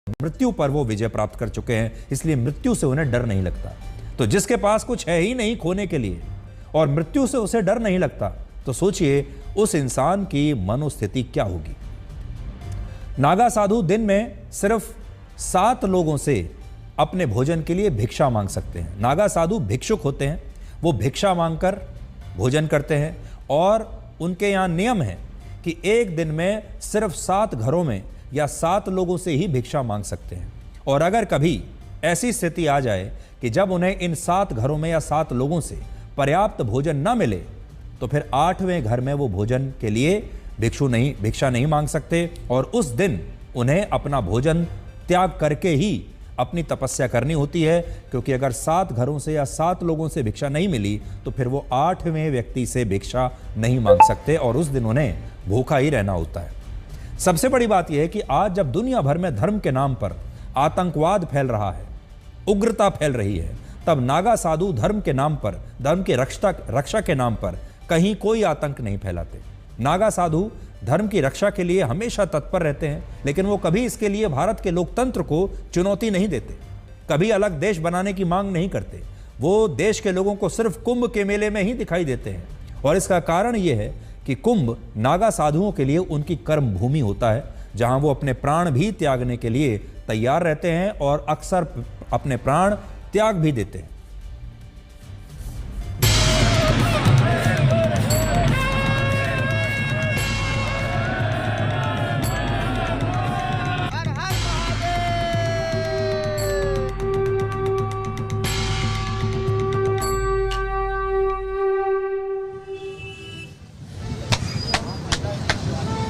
मृत्यु पर वो विजय प्राप्त कर चुके हैं, इसलिए मृत्यु से उन्हें डर नहीं लगता। तो जिसके पास कुछ है ही नहीं खोने के लिए और मृत्यु से उसे डर नहीं लगता, तो सोचिए उस इंसान की मनोस्थिति क्या होगी। नागा साधु दिन में सिर्फ 7 लोगों से अपने भोजन के लिए भिक्षा मांग सकते हैं। नागा साधु भिक्षुक होते हैं, वो भिक्षा मांगकर भोजन करते हैं और उनके यहाँ नियम है कि एक दिन में सिर्फ 7 घरों में या 7 लोगों से ही भिक्षा मांग सकते हैं। और अगर कभी ऐसी स्थिति आ जाए कि जब उन्हें इन 7 घरों में या 7 लोगों से पर्याप्त भोजन न मिले, तो फिर 8वें घर में वो भोजन के लिए भिक्षा नहीं मांग सकते और उस दिन उन्हें अपना भोजन त्याग करके ही अपनी तपस्या करनी होती है, क्योंकि अगर 7 घरों से या 7 लोगों से भिक्षा नहीं मिली तो फिर वो 8वें व्यक्ति से भिक्षा नहीं मांग सकते और उस दिन उन्हें भूखा ही रहना होता है। सबसे बड़ी बात यह है कि आज जब दुनिया भर में धर्म के नाम पर आतंकवाद फैल रहा है, उग्रता फैल रही है, तब नागा साधु धर्म के नाम पर, धर्म की रक्षा के नाम पर कहीं कोई आतंक नहीं फैलाते। नागा साधु धर्म की रक्षा के लिए हमेशा तत्पर रहते हैं, लेकिन वो कभी इसके लिए भारत के लोकतंत्र को चुनौती नहीं देते, कभी अलग देश बनाने की मांग नहीं करते। वो देश के लोगों को सिर्फ कुंभ के मेले में ही दिखाई देते हैं और इसका कारण ये है कि कुंभ नागा साधुओं के लिए उनकी कर्म भूमि होता है, जहां वो अपने प्राण भी त्यागने के लिए तैयार रहते हैं और अक्सर अपने प्राण त्याग भी देते हैं।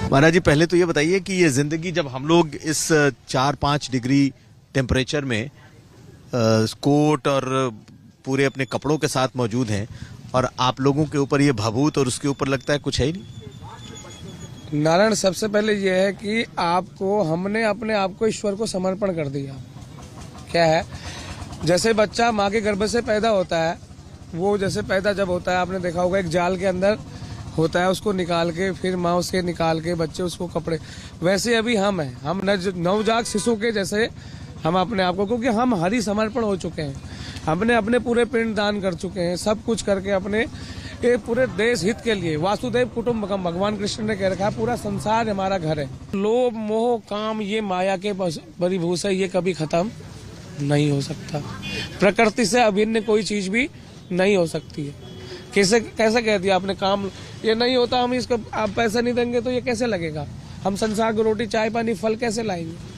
महाराज जी, पहले तो ये बताइए कि ये जिंदगी, जब हम लोग इस 4-5 डिग्री टेम्परेचर में कोट और पूरे अपने कपड़ों के साथ मौजूद हैं और आप लोगों के ऊपर ये भभूत और उसके ऊपर लगता है कुछ है ही नहीं। नारायण, सबसे पहले ये है कि हमने अपने आप को ईश्वर को समर्पण कर दिया। क्या है, जैसे बच्चा माँ के गर्भ से पैदा होता है, वो जैसे पैदा जब होता है, आपने देखा होगा एक जाल के अंदर होता है, उसको निकाल के फिर माँ उसके निकाल के बच्चे उसको कपड़े, वैसे अभी हम हैं, हम नवजात शिशु के जैसे हम अपने आप को, क्योंकि हम हरि समर्पण हो चुके हैं, हमने अपने पूरे पिंड दान कर चुके हैं, सब कुछ करके अपने ये पूरे देश हित के लिए। वासुदेव कुटुंबकम, भगवान कृष्ण ने कह रखा है, पूरा संसार हमारा घर है। लोभ मोह काम ये माया के परिभूष है, ये कभी खत्म नहीं हो सकता। प्रकृति से अभिन्न कोई चीज भी नहीं हो सकती है। कैसे कह दिया आपने, काम ये नहीं होता, हम इसको आप पैसा नहीं देंगे तो ये कैसे लगेगा, हम संसार को रोटी चाय पानी फल कैसे लाएंगे।